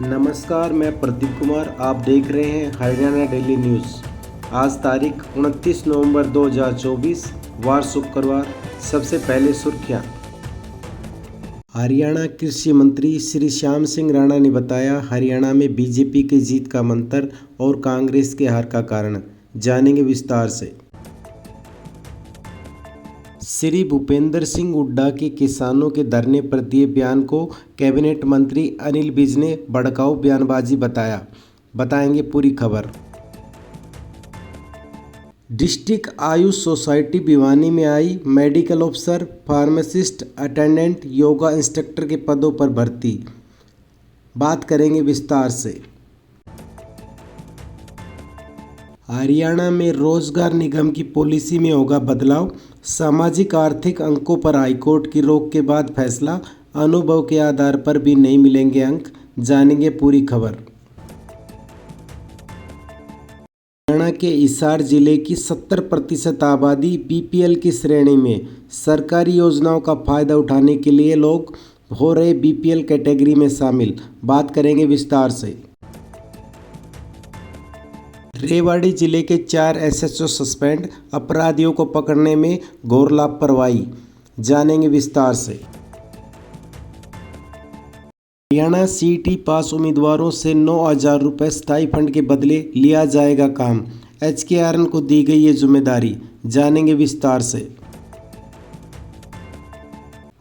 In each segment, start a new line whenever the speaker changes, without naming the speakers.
नमस्कार, मैं प्रदीप कुमार। आप देख रहे हैं हरियाणा डेली न्यूज़। आज तारीख 29 नवंबर 2024, वार शुक्रवार। सबसे पहले सुर्खियां। हरियाणा कृषि मंत्री श्री श्याम सिंह राणा ने बताया हरियाणा में बीजेपी की जीत का मंत्र और कांग्रेस के हार का कारण। जानेंगे विस्तार से। श्री भूपेंद्र सिंह हुड्डा के किसानों के धरने पर दिए बयान को कैबिनेट मंत्री अनिल विज ने भड़काऊ बयानबाजी बताया। बताएंगे पूरी खबर। डिस्ट्रिक्ट आयुष सोसाइटी भिवानी में eye medical officer, pharmacist, attendant, yoga instructor के पदों पर भर्ती। बात करेंगे विस्तार से। हरियाणा में रोजगार निगम की पॉलिसी में होगा बदलाव। सामाजिक आर्थिक अंकों पर हाईकोर्ट की रोक के बाद फैसला। अनुभव के आधार पर भी नहीं मिलेंगे अंक। जानेंगे पूरी खबर। हरियाणा के हिसार जिले की 70% आबादी बीपीएल की श्रेणी में। सरकारी योजनाओं का फायदा उठाने के लिए लोग हो रहे बीपीएल कैटेगरी में शामिल। बात करेंगे विस्तार से। रेवाड़ी जिले के 4 एसएचओ सस्पेंड, अपराधियों को पकड़ने में घोर लापरवाही। जानेंगे विस्तार से। हरियाणा सीईटी पास उम्मीदवारों से 9,000 रुपये स्टाइपेंड के बदले लिया जाएगा काम। एचकेआरएन को दी गई ये जिम्मेदारी। जानेंगे विस्तार से।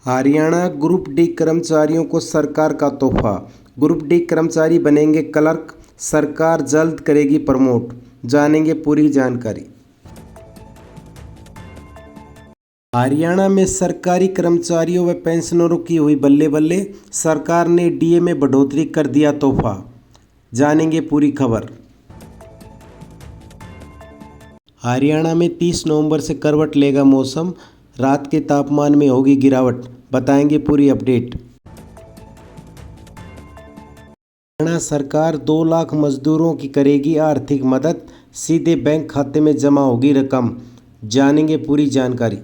हरियाणा ग्रुप डी कर्मचारियों को सरकार का तोहफा। ग्रुप डी कर्मचारी बनेंगे क्लर्क। सरकार जल्द करेगी प्रमोट। जानेंगे पूरी जानकारी। हरियाणा में सरकारी कर्मचारियों व पेंशनरों की हुई बल्ले बल्ले। सरकार ने डीए में बढ़ोतरी कर दिया तोहफा। जानेंगे पूरी खबर। हरियाणा में 30 नवंबर से करवट लेगा मौसम। रात के तापमान में होगी गिरावट। बताएंगे पूरी अपडेट। हरियाणा सरकार 2 लाख मजदूरों की करेगी आर्थिक मदद। सीधे बैंक खाते में जमा होगी रकम। जानेंगे पूरी जानकारी।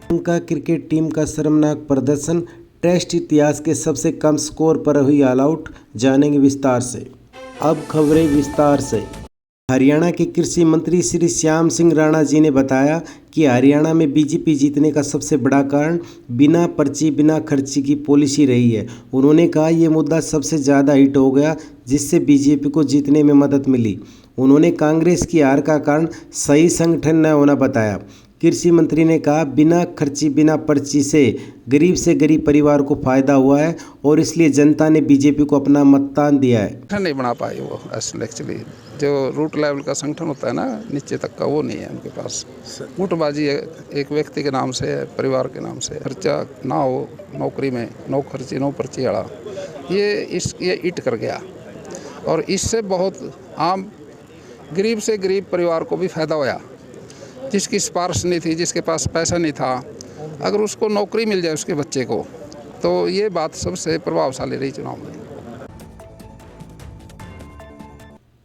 श्रीलंका क्रिकेट टीम का शर्मनाक प्रदर्शन। टेस्ट इतिहास के सबसे कम स्कोर पर हुई ऑल आउट। जानेंगे विस्तार से। अब खबरें विस्तार से। हरियाणा के कृषि मंत्री श्री श्याम सिंह राणा जी ने बताया कि हरियाणा में बीजेपी जीतने का सबसे बड़ा कारण बिना पर्ची बिना खर्ची की पॉलिसी रही है। उन्होंने कहा ये मुद्दा सबसे ज़्यादा हिट हो गया, जिससे बीजेपी को जीतने में मदद मिली। उन्होंने कांग्रेस की हार का कारण सही संगठन न होना बताया। कृषि मंत्री ने कहा बिना खर्ची बिना पर्ची से गरीब परिवार को फायदा हुआ है और इसलिए जनता ने बीजेपी को अपना मतदान दिया है।
नहीं बना पाए वो असल एक्चुअली जो रूट लेवल का संगठन होता है ना, नीचे तक का, वो नहीं है उनके पास। गुटबाजी एक व्यक्ति के नाम से है, परिवार के नाम से। खर्चा ना हो नौकरी में, नो खर्ची नो पर्ची वाला ये इट कर गया और इससे बहुत आम गरीब से गरीब परिवार को भी फायदा होया। जिसकी सिफारिश नहीं थी, जिसके पास पैसा नहीं था, अगर उसको नौकरी मिल जाए उसके बच्चे को, तो ये बात सबसे प्रभावशाली रही चुनाव में।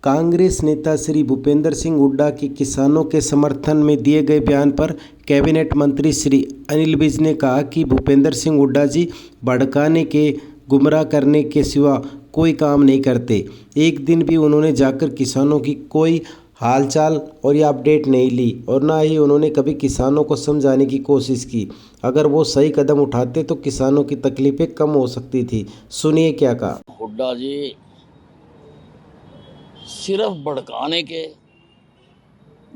कांग्रेस नेता श्री भूपेंद्र सिंह हुड्डा के किसानों के समर्थन में दिए गए बयान पर कैबिनेट मंत्री श्री अनिल विज ने कहा कि भूपेंद्र सिंह हुड्डा जी भड़काने के, गुमराह करने के सिवा कोई काम नहीं करते। एक दिन भी उन्होंने जाकर किसानों की कोई हालचाल और या अपडेट नहीं ली और ना ही उन्होंने कभी किसानों को समझाने की कोशिश की। अगर वो सही कदम उठाते तो किसानों की तकलीफें कम हो सकती थी। सुनिए क्या कहा।
हुड्डा जी सिर्फ भड़काने के,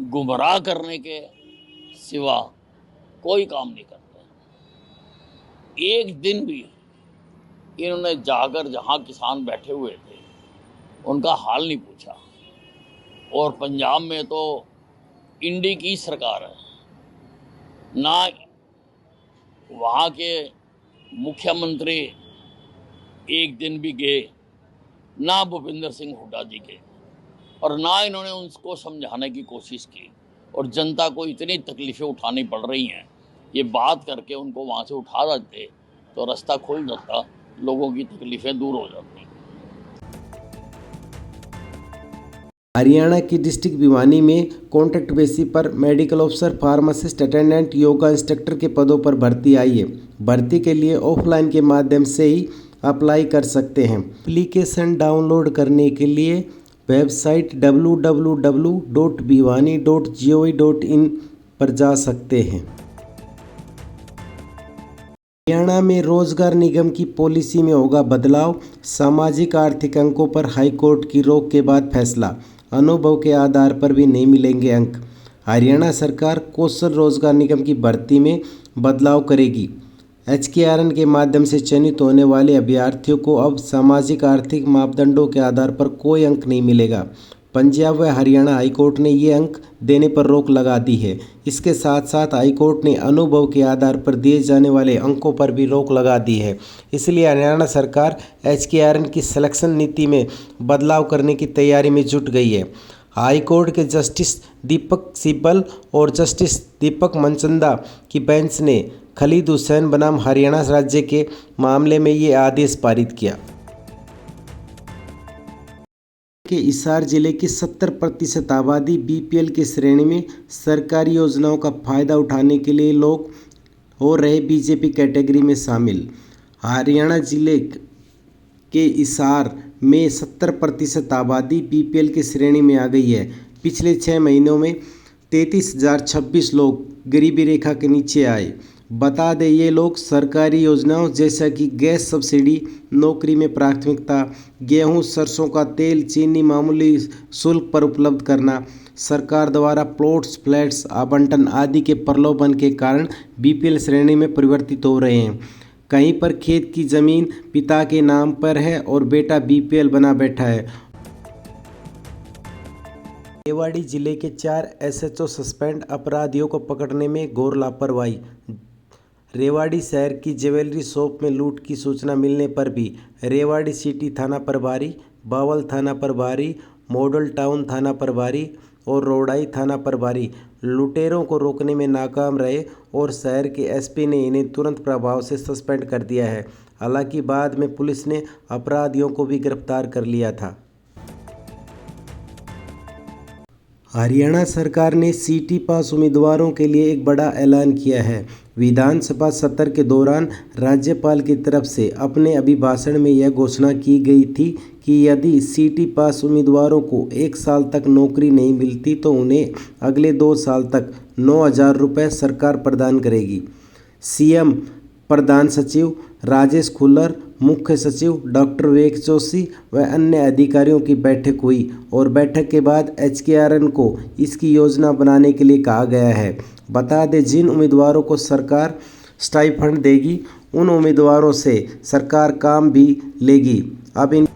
गुमराह करने के सिवा कोई काम नहीं करते। एक दिन भी इन्होंने जाकर जहां किसान बैठे हुए थे उनका हाल नहीं पूछा। और पंजाब में तो इंडी की सरकार है, ना वहाँ के मुख्यमंत्री एक दिन भी गए, ना भूपेंद्र सिंह हुड्डा जी के, और ना इन्होंने उनको समझाने की कोशिश की। और जनता को इतनी तकलीफ़ें उठानी पड़ रही हैं, ये बात करके उनको वहाँ से उठा देते तो रास्ता खुल जाता, लोगों की तकलीफ़ें दूर हो जाती।
हरियाणा की डिस्ट्रिक्ट भिवानी में कॉन्ट्रैक्ट बेसिस पर medical officer, pharmacist, attendant, yoga instructor के पदों पर भर्ती आई है। भर्ती के लिए ऑफलाइन के माध्यम से ही अप्लाई कर सकते हैं। एप्लीकेशन डाउनलोड करने के लिए वेबसाइट www.bhiwani.gov.in पर जा सकते हैं। हरियाणा में रोजगार निगम की पॉलिसी में होगा बदलाव, सामाजिक आर्थिक अंकों पर हाईकोर्ट की रोक के बाद फैसला, अनुभव के आधार पर भी नहीं मिलेंगे अंक। हरियाणा सरकार कौशल रोजगार निगम की भर्ती में बदलाव करेगी। HKRN के माध्यम से चयनित होने वाले अभ्यर्थियों को अब सामाजिक आर्थिक मापदंडों के आधार पर कोई अंक नहीं मिलेगा। पंजाब व हरियाणा हाईकोर्ट ने ये अंक देने पर रोक लगा दी है। इसके साथ साथ हाईकोर्ट ने अनुभव के आधार पर दिए जाने वाले अंकों पर भी रोक लगा दी है। इसलिए हरियाणा सरकार HKRN की सिलेक्शन नीति में बदलाव करने की तैयारी में जुट गई है। हाईकोर्ट के जस्टिस दीपक सिब्बल और जस्टिस दीपक मनचंदा की बेंच ने खलीद हुसैन बनाम हरियाणा राज्य के मामले में ये आदेश पारित किया कि हिसार जिले की 70% आबादी BPL की श्रेणी में सरकारी योजनाओं का फायदा उठाने के लिए लोग हो रहे बीजेपी कैटेगरी में शामिल। हरियाणा जिले के हिसार में 70% आबादी BPL की श्रेणी में आ गई है। पिछले 6 महीनों में 33,026 लोग गरीबी रेखा के नीचे आए। बता दें ये लोग सरकारी योजनाओं जैसा कि गैस सब्सिडी, नौकरी में प्राथमिकता, गेहूं, सरसों का तेल, चीनी मामूली शुल्क पर उपलब्ध करना, सरकार द्वारा प्लॉट्स, फ्लैट्स आवंटन आदि के प्रलोभन के कारण BPL श्रेणी में परिवर्तित हो रहे हैं। कहीं पर खेत की ज़मीन पिता के नाम पर है और बेटा BPL बना बैठा है। रेवाड़ी जिले के 4 SHO सस्पेंड, अपराधियों को पकड़ने में घोर लापरवाही। रेवाड़ी शहर की ज्वेलरी शॉप में लूट की सूचना मिलने पर भी रेवाड़ी सिटी थाना प्रभारी, बावल थाना प्रभारी, मॉडल टाउन थाना प्रभारी और रोडाई थाना प्रभारी लुटेरों को रोकने में नाकाम रहे और शहर के SP ने इन्हें तुरंत प्रभाव से सस्पेंड कर दिया है। हालांकि बाद में पुलिस ने अपराधियों को भी गिरफ्तार कर लिया था। हरियाणा सरकार ने CT पास उम्मीदवारों के लिए एक बड़ा ऐलान किया है। विधानसभा सत्र के दौरान राज्यपाल की तरफ से अपने अभिभाषण में यह घोषणा की गई थी कि यदि CT पास उम्मीदवारों को 1 साल तक नौकरी नहीं मिलती तो उन्हें अगले 2 साल तक 9,000 रुपये सरकार प्रदान करेगी। CM प्रधान सचिव राजेश खुल्लर, मुख्य सचिव डॉक्टर विवेक जोशी व अन्य अधिकारियों की बैठक हुई और बैठक के बाद HKRN को इसकी योजना बनाने के लिए कहा गया है। बता दें जिन उम्मीदवारों को सरकार स्टाइफंड देगी उन उम्मीदवारों से सरकार काम भी लेगी। अब इन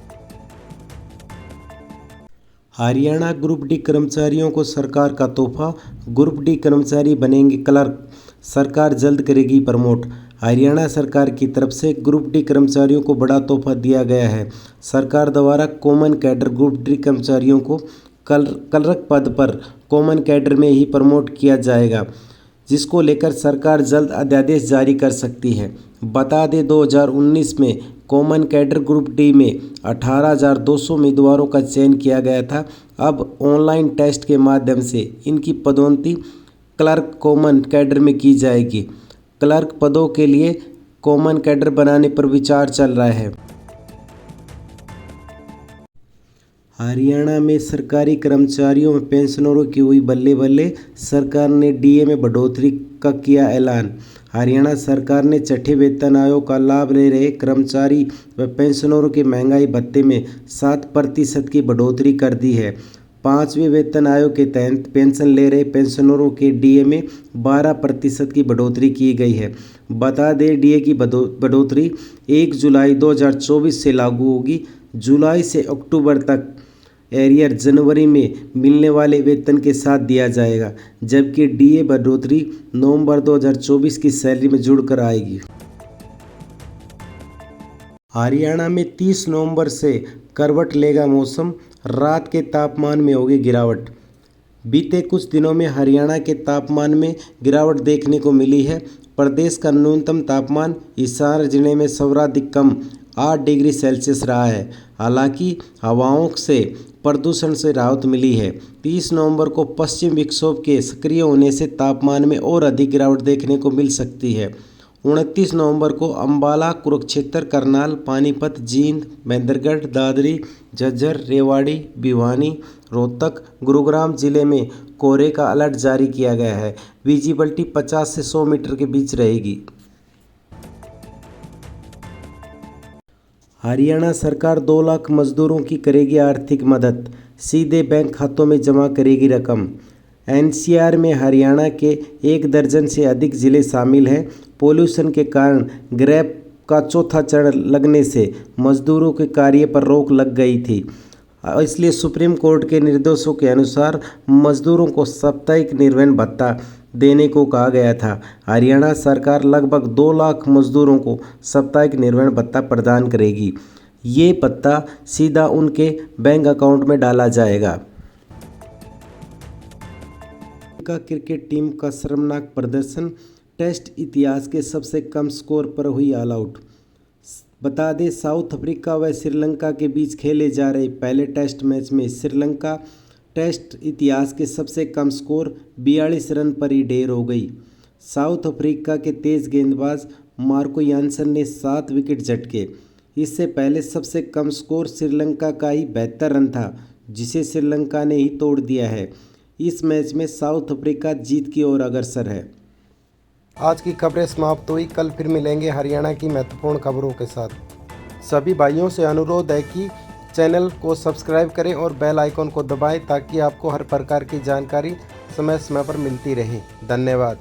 हरियाणा ग्रुप D कर्मचारियों को सरकार का तोहफा, ग्रुप D कर्मचारी बनेंगे क्लर्क, सरकार जल्द करेगी प्रमोट। हरियाणा सरकार की तरफ से ग्रुप D कर्मचारियों को बड़ा तोहफा दिया गया है। सरकार द्वारा कॉमन कैडर ग्रुप D कर्मचारियों को क्लर्क पद पर कॉमन कैडर में ही प्रमोट किया जाएगा, जिसको लेकर सरकार जल्द अध्यादेश जारी कर सकती है। बता दें 2019 में कॉमन कैडर ग्रुप D में 18,200 उम्मीदवारों का चयन किया गया था। अब ऑनलाइन टेस्ट के माध्यम से इनकी पदोन्नति क्लर्क कॉमन कैडर में की जाएगी। क्लर्क पदों के लिए कॉमन कैडर बनाने पर विचार चल रहा है। हरियाणा में सरकारी कर्मचारियों में पेंशनरों की हुई बल्ले बल्ले, सरकार ने DA में बढ़ोतरी का किया ऐलान। हरियाणा सरकार ने छठे वेतन आयोग का लाभ ले रहे कर्मचारी व पेंशनरों के महंगाई भत्ते में 7% की बढ़ोतरी कर दी है। 5वें वेतन आयोग के तहत पेंशन ले रहे पेंशनरों के DA में 12% की बढ़ोतरी की गई है। बता दें DA की बढ़ोतरी 1 जुलाई 2024 से लागू होगी। जुलाई से अक्टूबर तक एरियर जनवरी में मिलने वाले वेतन के साथ दिया जाएगा, जबकि DA बढ़ोतरी नवंबर 2024 की सैलरी में जुड़कर आएगी। हरियाणा में 30 नवंबर से करवट लेगा मौसम, रात के तापमान में होगी गिरावट। बीते कुछ दिनों में हरियाणा के तापमान में गिरावट देखने को मिली है। प्रदेश का न्यूनतम तापमान हिसार जिले में सर्वाधिक कम 8 डिग्री सेल्सियस रहा है। हालांकि हवाओं से प्रदूषण से राहत मिली है। 30 नवंबर को पश्चिम विक्षोभ के सक्रिय होने से तापमान में और अधिक गिरावट देखने को मिल सकती है। 29 नवंबर को अंबाला, कुरुक्षेत्र, करनाल, पानीपत, जींद, महेंद्रगढ़, दादरी, झज्जर, रेवाड़ी, भिवानी, रोहतक, गुरुग्राम जिले में कोहरे का अलर्ट जारी किया गया है। विजिबिलिटी 50 से 100 मीटर के बीच रहेगी। हरियाणा सरकार 2 लाख मजदूरों की करेगी आर्थिक मदद, सीधे बैंक खातों में जमा करेगी रकम। एनसीआर में हरियाणा के 1 दर्जन से अधिक ज़िले शामिल हैं। पोल्यूशन के कारण ग्रैप का चौथा चरण लगने से मजदूरों के कार्य पर रोक लग गई थी, इसलिए सुप्रीम कोर्ट के निर्देशों के अनुसार मजदूरों को साप्ताहिक निर्वहन भत्ता देने को कहा गया था। हरियाणा सरकार लगभग 2 लाख मजदूरों को साप्ताहिक निर्वहन भत्ता प्रदान करेगी। ये भत्ता सीधा उनके बैंक अकाउंट में डाला जाएगा। क्रिकेट टीम का शर्मनाक प्रदर्शन, टेस्ट इतिहास के सबसे कम स्कोर पर हुई ऑल आउट। बता दें, साउथ अफ्रीका व श्रीलंका के बीच खेले जा रहे पहले टेस्ट मैच में श्रीलंका टेस्ट इतिहास के सबसे कम स्कोर 42 रन पर ही ढेर हो गई। साउथ अफ्रीका के तेज गेंदबाज मार्को यानसन ने 7 विकेट झटके। इससे पहले सबसे कम स्कोर श्रीलंका का ही 72 रन था, जिसे श्रीलंका ने ही तोड़ दिया है। इस मैच में साउथ अफ्रीका जीत की ओर अग्रसर है। आज की खबरें समाप्त हुई। कल फिर मिलेंगे हरियाणा की महत्वपूर्ण खबरों के साथ। सभी भाइयों से अनुरोध है कि चैनल को सब्सक्राइब करें और बेल आइकन को दबाएं ताकि आपको हर प्रकार की जानकारी समय समय पर मिलती रहे। धन्यवाद।